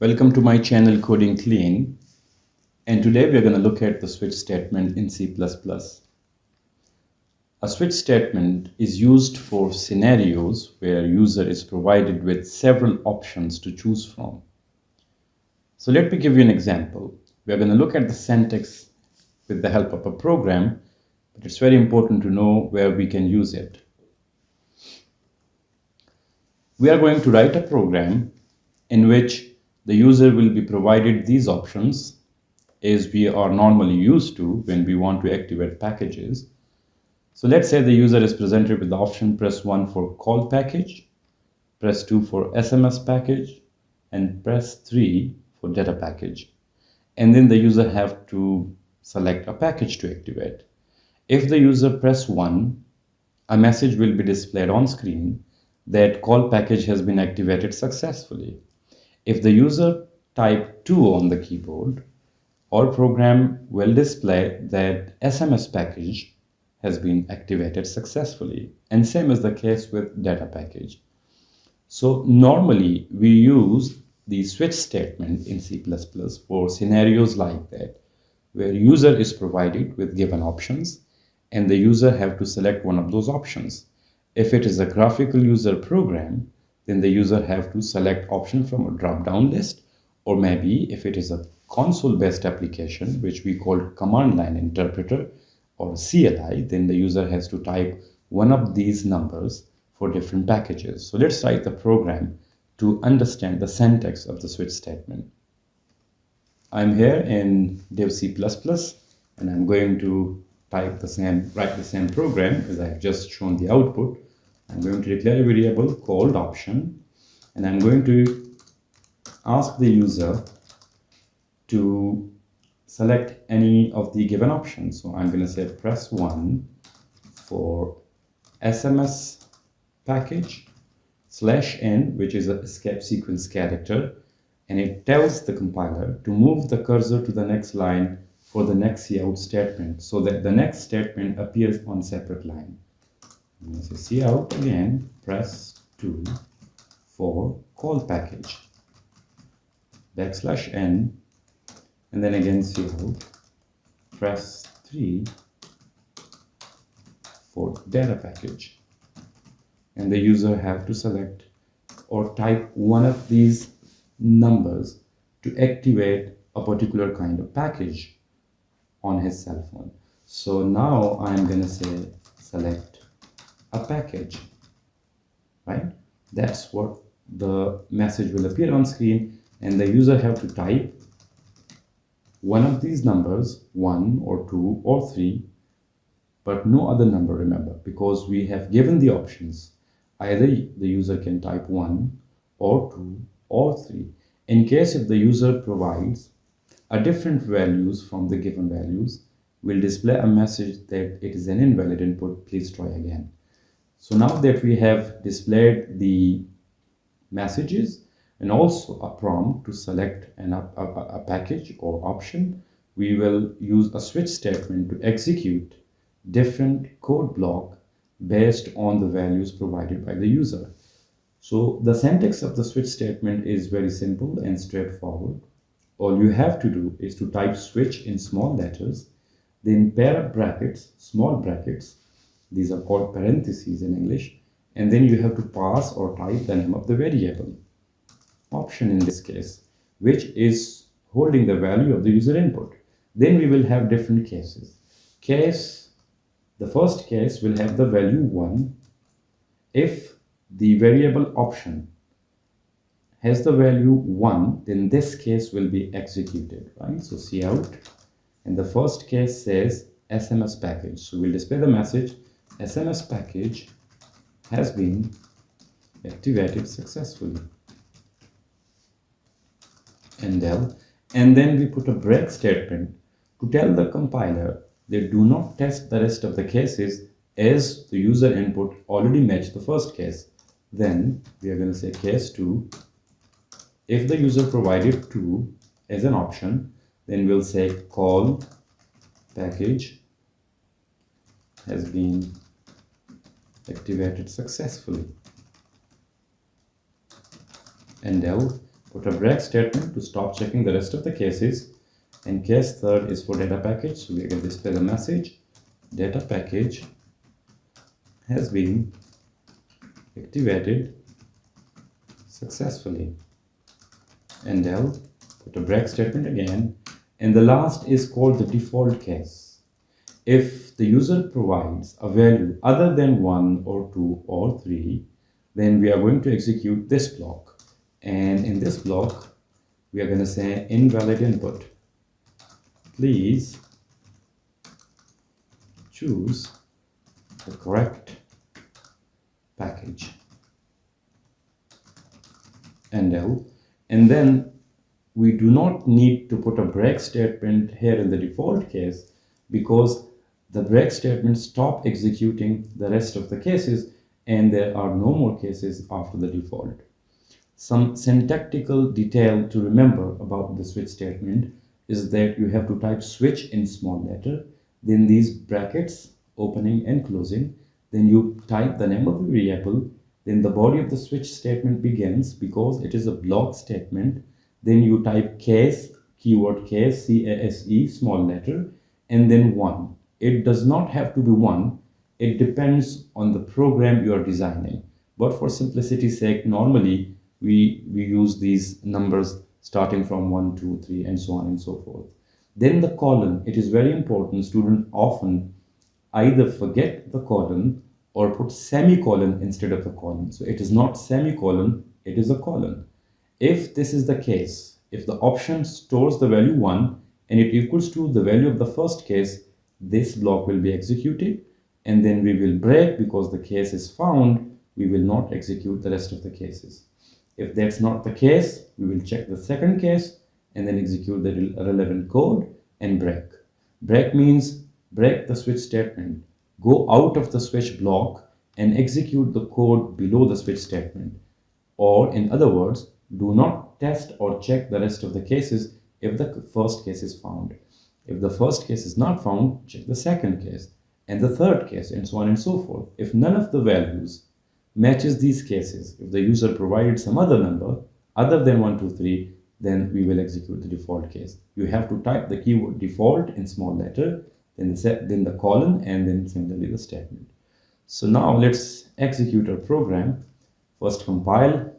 Welcome to my channel Coding Clean, and today we are going to look at the switch statement in C++. A switch statement is used for scenarios where a user is provided with several options to choose from. So let me give you an example. We are going to look at the syntax with the help of a program, but it's very important to know where we can use it. We are going to write a program in which the user will be provided these options as we are normally used to when we want to activate packages. So let's say the user is presented with the option press 1 for call package, press 2 for SMS package, and press 3 for data package. And then the user have to select a package to activate. If the user press 1, a message will be displayed on screen that call package has been activated successfully. If the user type 2 on the keyboard, our program will display that SMS package has been activated successfully, and same is the case with data package. So normally we use the switch statement in C++ for scenarios like that, where user is provided with given options and the user have to select one of those options. If it is a graphical user program, then the user have to select option from a drop-down list, or maybe if it is a console-based application, which we call command line interpreter or CLI, then the user has to type one of these numbers for different packages. So let's write the program to understand the syntax of the switch statement. I'm here in Dev C++, and I'm going to write the same program as I've just shown the output. I'm going to declare a variable called option, and I'm going to ask the user to select any of the given options. So I'm going to say press 1 for SMS package /n, which is an escape sequence character, and it tells the compiler to move the cursor to the next line for the next cout statement, so that the next statement appears on separate line. I'm going to say cout again, press 2 for call package \n, and then again cout, press 3 for data package, and the user have to select or type one of these numbers to activate a particular kind of package on his cell phone. So now I'm going to say select a package, right? That's what the message will appear on screen, and the user have to type one of these numbers, 1 or 2 or 3, but no other number, remember, because we have given the options. Either the user can type 1 or 2 or 3. In case if the user provides a different values from the given values, will display a message that it is an invalid input, please try again. So now that we have displayed the messages and also a prompt to select a package or option, we will use a switch statement to execute different code block based on the values provided by the user. So the syntax of the switch statement is very simple and straightforward. All you have to do is to type switch in small letters, then pair of brackets, small brackets, these are called parentheses in English, and then you have to pass or type the name of the variable, option in this case, which is holding the value of the user input. Then we will have different cases. The first case will have the value 1 if the variable option has the value 1, then this case will be executed, right? So cout, and the first case says SMS package. So we'll display the message SMS package has been activated successfully. And then we put a break statement to tell the compiler they do not test the rest of the cases as the user input already matched the first case. Then we are going to say case 2. If the user provided 2 as an option, then we'll say call package has been activated successfully. And put a break statement to stop checking the rest of the cases. And case third is for data package. So we can display the message, data package has been activated successfully. And I'll put a break statement again. And the last is called the default case. If the user provides a value other than 1 or 2 or 3, then we are going to execute this block. And in this block, we are going to say invalid input. Please choose the correct package. And then we do not need to put a break statement here in the default case, because the break statement stop executing the rest of the cases and there are no more cases after the default. Some syntactical detail to remember about the switch statement is that you have to type switch in small letter, then these brackets opening and closing, then you type the name of the variable, then the body of the switch statement begins because it is a block statement, then you type case, keyword case, C-A-S-E, small letter, and then 1. It does not have to be 1. It depends on the program you are designing. But for simplicity's sake, normally we use these numbers starting from 1, 2, 3, and so on and so forth. Then the colon, it is very important. Students often either forget the colon or put semicolon instead of the colon. So it is not semicolon, it is a colon. If this is the case, if the option stores the value 1 and it equals to the value of the first case, this block will be executed, and then we will break because the case is found. We will not execute the rest of the cases. If that's not the case, we will check the second case and then execute the relevant code and break. Break means break the switch statement. Go out of the switch block and execute the code below the switch statement. Or in other words, do not test or check the rest of the cases if the first case is found. If the first case is not found, check the second case and the third case, and so on and so forth. If none of the values matches these cases, if the user provided some other number other than 1, 2, 3, then we will execute the default case. You have to type the keyword default in small letter, then the colon, and then similarly the statement. So now let's execute our program. First compile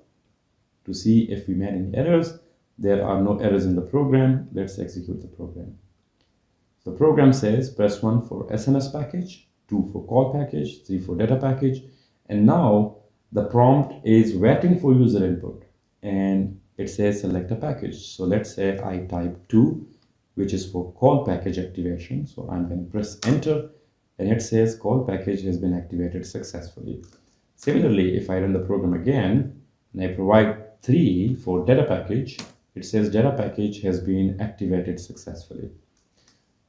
to see if we made any errors. There are no errors in the program. Let's execute the program. The program says press 1 for SMS package, 2 for call package, 3 for data package. And now the prompt is waiting for user input and it says select a package. So let's say I type 2, which is for call package activation. So I'm going to press enter and it says call package has been activated successfully. Similarly, if I run the program again and I provide 3 for data package, it says data package has been activated successfully.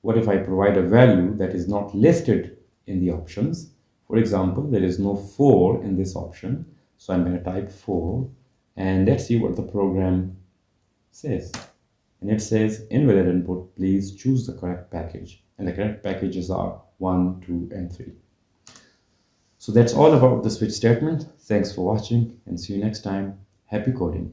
What if I provide a value that is not listed in the options? For example, there is no 4 in this option. So I'm going to type 4 and let's see what the program says. And it says invalid input, please choose the correct package. And the correct packages are 1, 2, and 3. So that's all about the switch statement. Thanks for watching and see you next time. Happy coding.